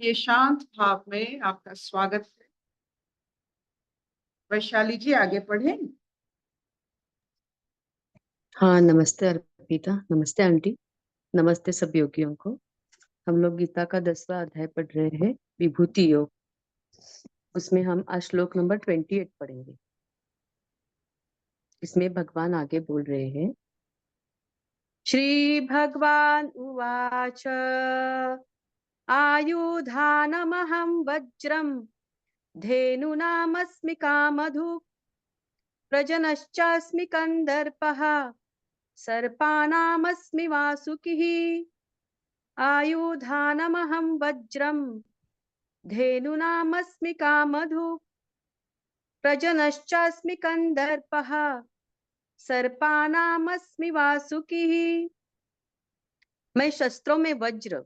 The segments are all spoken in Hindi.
ये शांत भाव में आपका स्वागत है। वैशाली जी आगे पढ़ें। हाँ, नमस्ते अर्पिता। नमस्ते आंटी। नमस्ते सब योगियों को। हम लोग गीता का 10वां अध्याय पढ़ रहे हैं, विभूति योग। उसमें हम आज श्लोक नंबर 28 पढ़ेंगे। इसमें भगवान आगे बोल रहे हैं, श्री भगवान उवाच आयुधानमहं वज्रम धेनुनामस्मि कामधु प्रजनश्चास्मि कंदर्पः सर्पानामस्मि वासुकिः आयुधानमहं वज्रम धेनुनामस्मि कामधु प्रजनश्चास्मि कंदर्पः सर्पानामस्मि वासुकिः। मैं शस्त्रों में वज्र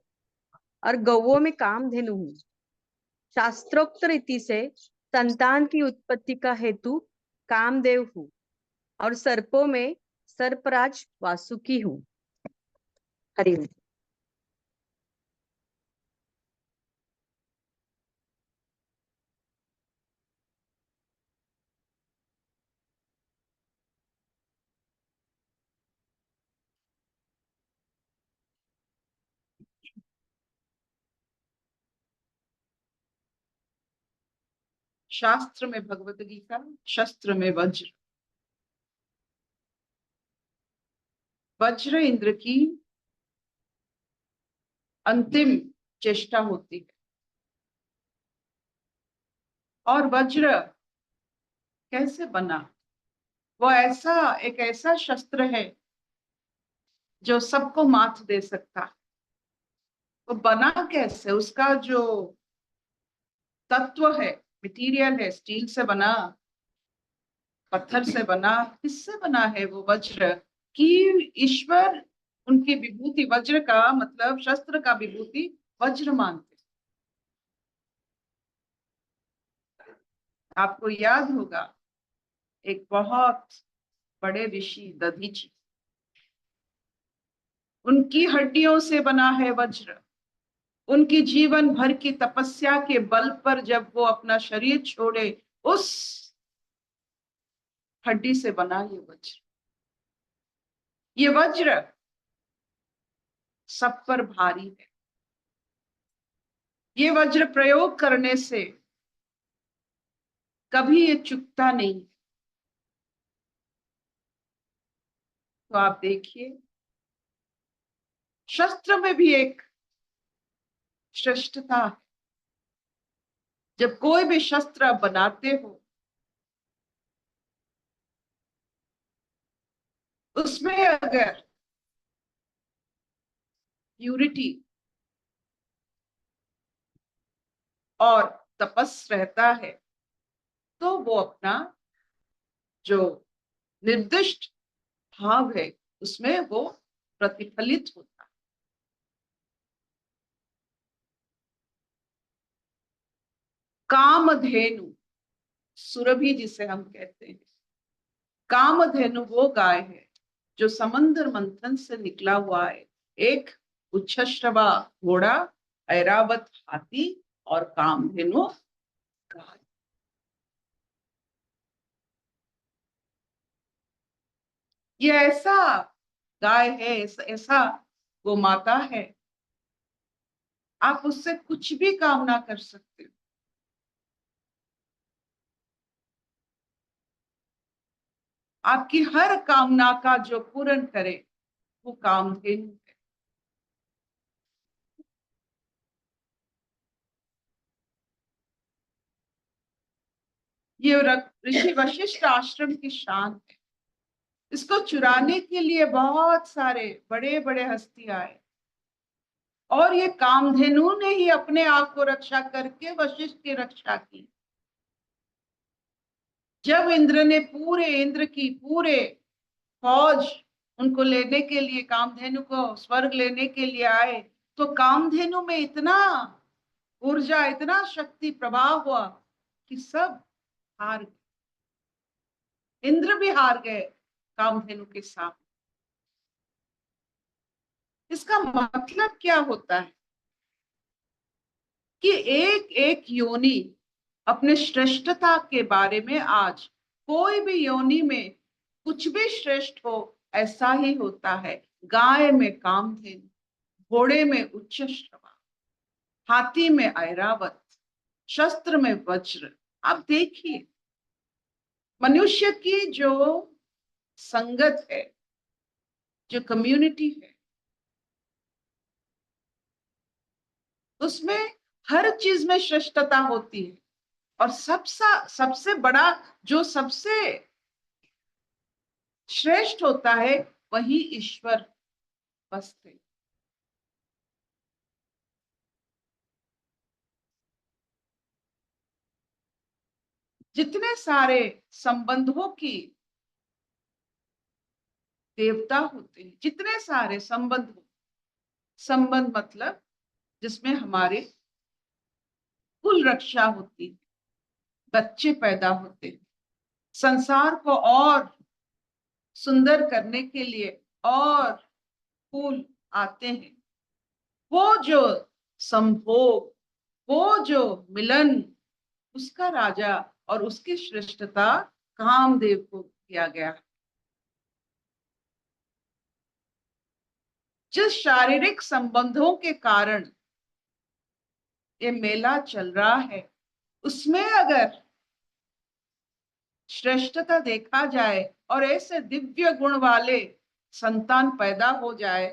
और गौओं में कामधेनु हूँ। शास्त्रोक्त रीति से संतान की उत्पत्ति का हेतु कामदेव हूँ और सर्पों में सर्पराज वासुकी हूँ। हरि। शास्त्र में भगवत गीता, शस्त्र में वज्र। वज्र इंद्र की अंतिम चेष्टा होती है। और वज्र कैसे बना? वो एक ऐसा शस्त्र है जो सबको मात दे सकता है। वो बना कैसे? उसका जो तत्व है, मटेरियल है, स्टील से बना, पत्थर से बना, किससे बना है वो वज्र? कि ईश्वर उनकी विभूति, वज्र का मतलब शस्त्र का विभूति वज्र मानते। आपको याद होगा, एक बहुत बड़े ऋषि दधीची, उनकी हड्डियों से बना है वज्र। उनकी जीवन भर की तपस्या के बल पर जब वो अपना शरीर छोड़े, उस हड्डी से बना ये वज्र। ये वज्र सब पर भारी है। ये वज्र प्रयोग करने से कभी ये चुकता नहीं। तो आप देखिए, शस्त्र में भी एक श्रेष्ठता है। जब कोई भी शस्त्र बनाते हो, उसमें अगर प्यूरिटी और तपस रहता है, तो वो अपना जो निर्दिष्ट भाव है उसमें वो प्रतिफलित होता है। कामधेनु, सुरभि जिसे हम कहते हैं, कामधेनु वो गाय है जो समंदर मंथन से निकला हुआ है। एक उच्छश्रवा घोड़ा, ऐरावत हाथी और कामधेनु गाय। ये ऐसा गाय है, ऐसा वो माता है, आप उससे कुछ भी कामना कर सकते हो। आपकी हर कामना का जो पूर्ण करे वो कामधेनु है। ये ऋषि वशिष्ठ आश्रम की शान है। इसको चुराने के लिए बहुत सारे बड़े बड़े हस्ती आए, और ये कामधेनु ने ही अपने आप को रक्षा करके वशिष्ठ की रक्षा की। जब इंद्र की पूरे फौज उनको लेने के लिए, कामधेनु को स्वर्ग लेने के लिए आए, तो कामधेनु में इतना ऊर्जा, इतना शक्ति प्रभाव हुआ कि सब हार गए। इंद्र भी हार गए कामधेनु के साथ। इसका मतलब क्या होता है? कि एक एक योनि अपने श्रेष्ठता के बारे में, आज कोई भी योनि में कुछ भी श्रेष्ठ हो ऐसा ही होता है। गाय में कामधेनु, घोड़े में उच्च श्रवा, हाथी में ऐरावत, शस्त्र में वज्र। आप देखिए मनुष्य की जो संगत है, जो कम्युनिटी है, उसमें हर चीज में श्रेष्ठता होती है। और सबसे बड़ा, जो सबसे श्रेष्ठ होता है, वही ईश्वर बसते। जितने सारे संबंधों की देवता होते हैं, जितने सारे संबंध मतलब जिसमें हमारे कुल रक्षा होती है, बच्चे पैदा होते हैं, संसार को और सुंदर करने के लिए और फूल आते हैं, वो जो संभोग, वो जो मिलन, उसका राजा और उसकी श्रेष्ठता कामदेव को किया गया। जिस शारीरिक संबंधों के कारण ये मेला चल रहा है, उसमें अगर श्रेष्ठता देखा जाए और ऐसे दिव्य गुण वाले संतान पैदा हो जाए,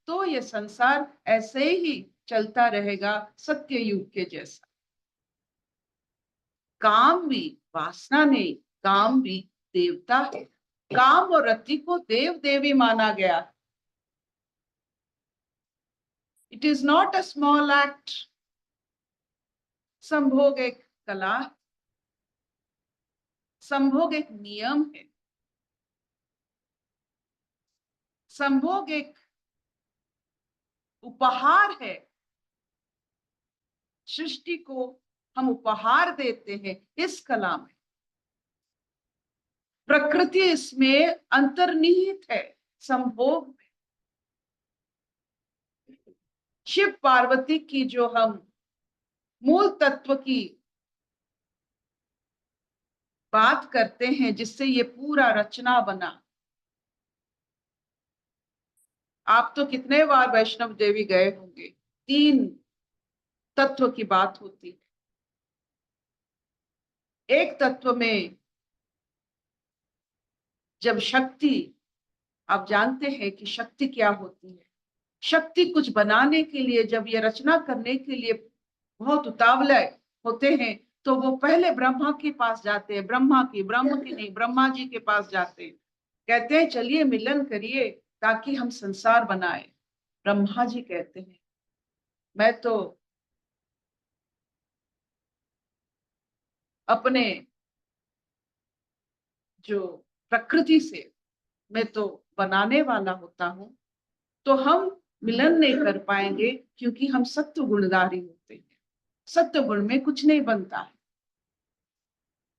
तो ये संसार ऐसे ही चलता रहेगा सत्य युग के जैसा। काम भी वासना नहीं, काम भी देवता है। काम और रति को देव देवी माना गया। It is not a small act. संभोग एक कला, संभोग एक नियम है, संभोग एक उपहार है। सृष्टि को हम उपहार देते हैं इस कला में। प्रकृति इसमें अंतर्निहित है, संभोग में। शिव पार्वती की जो हम मूल तत्व की बात करते हैं, जिससे ये पूरा रचना बना। आप तो कितने बार वैष्णव देवी गए होंगे। 3 तत्व की बात होती है। एक तत्व में जब शक्ति, आप जानते हैं कि शक्ति क्या होती है। शक्ति कुछ बनाने के लिए, जब ये रचना करने के लिए बहुत उतावले होते हैं, तो वो पहले ब्रह्मा के पास जाते हैं। ब्रह्म की नहीं, ब्रह्मा जी के पास जाते हैं। कहते हैं चलिए मिलन करिए ताकि हम संसार बनाए। ब्रह्मा जी कहते हैं मैं तो अपने जो प्रकृति से मैं तो बनाने वाला होता हूं, तो हम मिलन नहीं कर पाएंगे क्योंकि हम सत्व गुणधारी होते हैं। सत्व गुण में कुछ नहीं बनता है।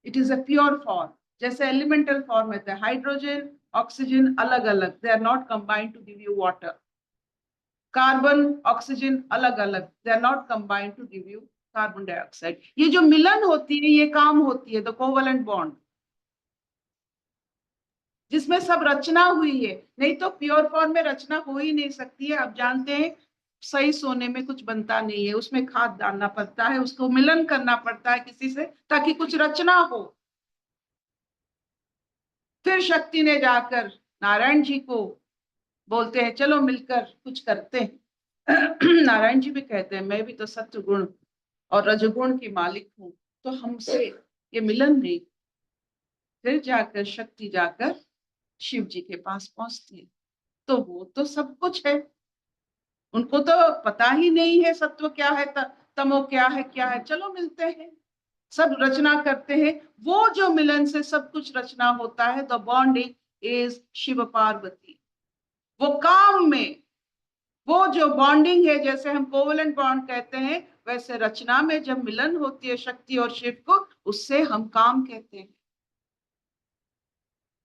It is a pure form. जैसे एलिमेंटल फॉर्म है, हाइड्रोजन ऑक्सीजन अलग अलग, they are not combined to give you water. Carbon oxygen अलग अलग, they are not combined to give you carbon dioxide. ये जो मिलन होती है, ये काम होती है द कोवलेंट बॉन्ड, जिसमें सब रचना हुई है। नहीं तो प्योर फॉर्म में रचना हो ही नहीं सकती है। आप जानते हैं सही सोने में कुछ बनता नहीं है, उसमें खाद डालना पड़ता है, उसको मिलन करना पड़ता है किसी से ताकि कुछ रचना हो। फिर शक्ति ने जाकर नारायण जी को बोलते हैं चलो मिलकर कुछ करते हैं। नारायण जी भी कहते हैं मैं भी तो सत्व गुण और रजगुण की मालिक हूं, तो हमसे ये मिलन नहीं। फिर जाकर शक्ति जाकर शिव जी के पास पहुंचती है, तो वो तो सब कुछ है। उनको तो पता ही नहीं है सत्व क्या है, तमो क्या है, चलो मिलते हैं, सब रचना करते हैं। वो जो मिलन से सब कुछ रचना होता है, the bonding is Shiv Parvati. वो काम में वो जो बॉन्डिंग है, जैसे हम कोवलेंट बॉन्ड कहते हैं, वैसे रचना में जब मिलन होती है शक्ति और शिव को, उससे हम काम कहते हैं,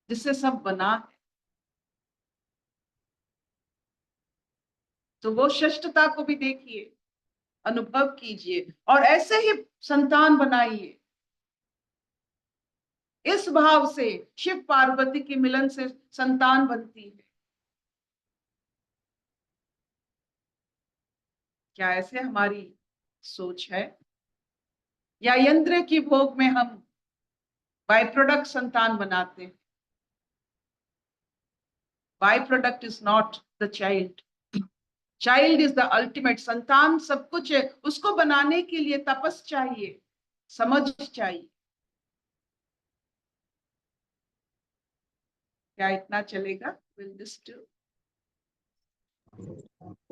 जिससे सब बना है। तो वो श्रेष्ठता को भी देखिए। अनुभव कीजिए और ऐसे ही संतान बनाइए। इस भाव से शिव पार्वती के मिलन से संतान बनती है। क्या ऐसे हमारी सोच है, या यंत्र की भोग में हम बाय प्रोडक्ट संतान बनाते हैं? By product is not the child, child is the ultimate. संतान सब कुछ है, उसको बनाने के लिए तपस चाहिए, समझ चाहिए। क्या इतना चलेगा? Will this do?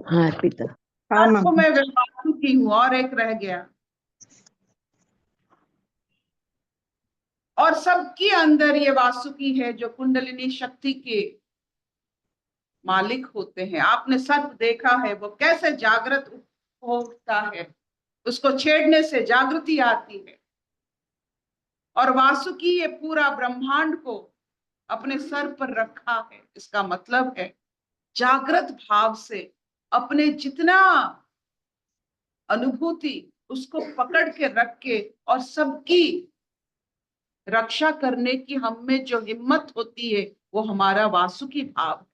हाँ पिता। हाँ तो मैम। मैं वास्तु की हूँ और एक रह गया, और सबके अंदर ये वासुकी है जो कुंडलिनी शक्ति के मालिक होते हैं। आपने सर्प देखा है, वो कैसे जागृत होता है, उसको छेड़ने से जागृति आती है। और वासुकी ये पूरा ब्रह्मांड को अपने सर पर रखा है। इसका मतलब है जागृत भाव से अपने जितना अनुभूति उसको पकड़ के रख के और सबकी रक्षा करने की हम में जो हिम्मत होती है, वो हमारा वासुकी भाव।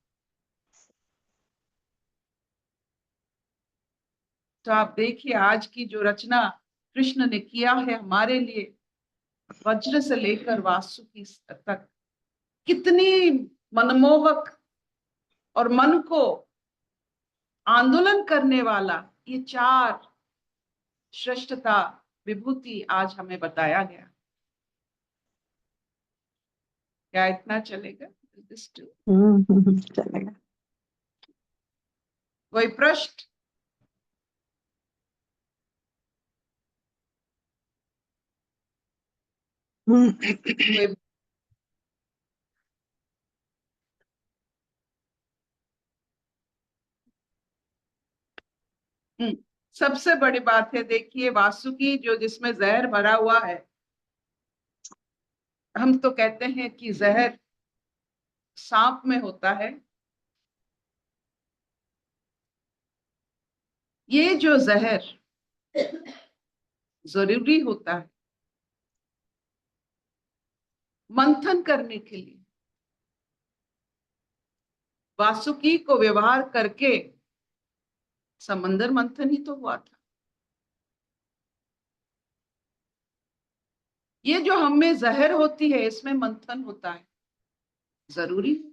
तो आप देखिए आज की जो रचना कृष्ण ने किया है हमारे लिए, वज्र से लेकर वासुकी तक, कितनी मनमोहक और मन को आंदोलन करने वाला ये चार श्रेष्ठता विभूति आज हमें बताया गया। क्या इतना चलेगा? चलेगा। कोई प्रश्न? कोई? सबसे बड़ी बात है, देखिए वासुकी जो जिसमें जहर भरा हुआ है, हम तो कहते हैं कि जहर सांप में होता है। ये जो जहर जरूरी होता है मंथन करने के लिए। वासुकी को व्यवहार करके समंदर मंथन ही तो हुआ था। ये जो हम में जहर होती है, इसमें मंथन होता है, जरूरी है।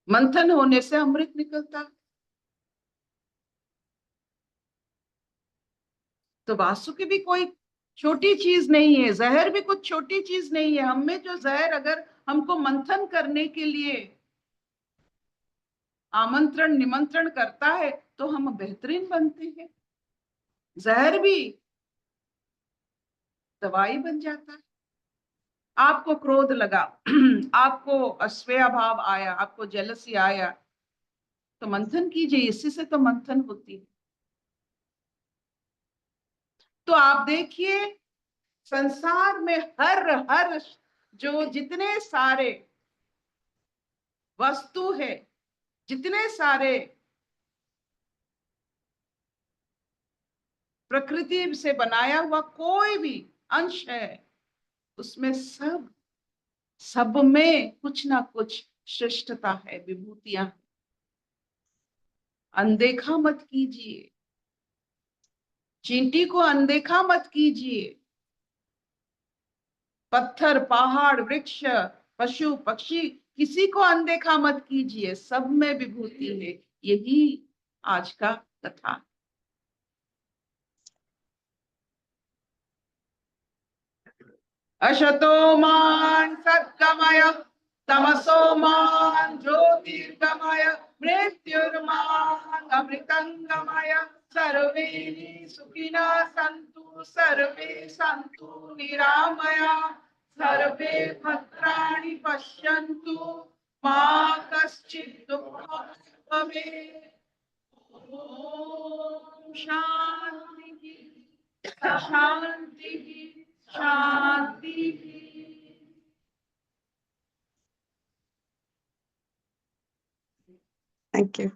मंथन होने से अमृत निकलता है। तो वासुकी भी कोई छोटी चीज नहीं है, जहर भी कुछ छोटी चीज नहीं है। हम में जो जहर अगर हमको मंथन करने के लिए आमंत्रण निमंत्रण करता है, तो हम बेहतरीन बनते हैं। जहर भी दवाई बन जाता है। आपको क्रोध लगा, आपको अस्वेय भाव आया, आपको जेलसी आया, तो मंथन कीजिए, इसी से तो मंथन होती है। तो आप देखिए संसार में हर हर जो जितने सारे वस्तु है, जितने सारे प्रकृति से बनाया हुआ कोई भी अंश है, उसमें सब में कुछ ना कुछ श्रेष्ठता है, विभूतियां। अनदेखा मत कीजिए, चींटी को अनदेखा मत कीजिए। पत्थर, पहाड़, वृक्ष, पशु, पक्षी, किसी को अनदेखा मत कीजिए, सब में विभूति है। यही आज का कथा। अशतो मान सद्गमय, तमसो मान ज्योतिर्गमय, मृत्युर्मान अमृतंगमय। सर्वे सुखिनः सन्तु, सर्वे सन्तु निरामया, सर्वे भद्राणि पश्यन्तु, मा कश्चित् दुःखं भवेत्। ओम शांति शांति शांति। Thank you.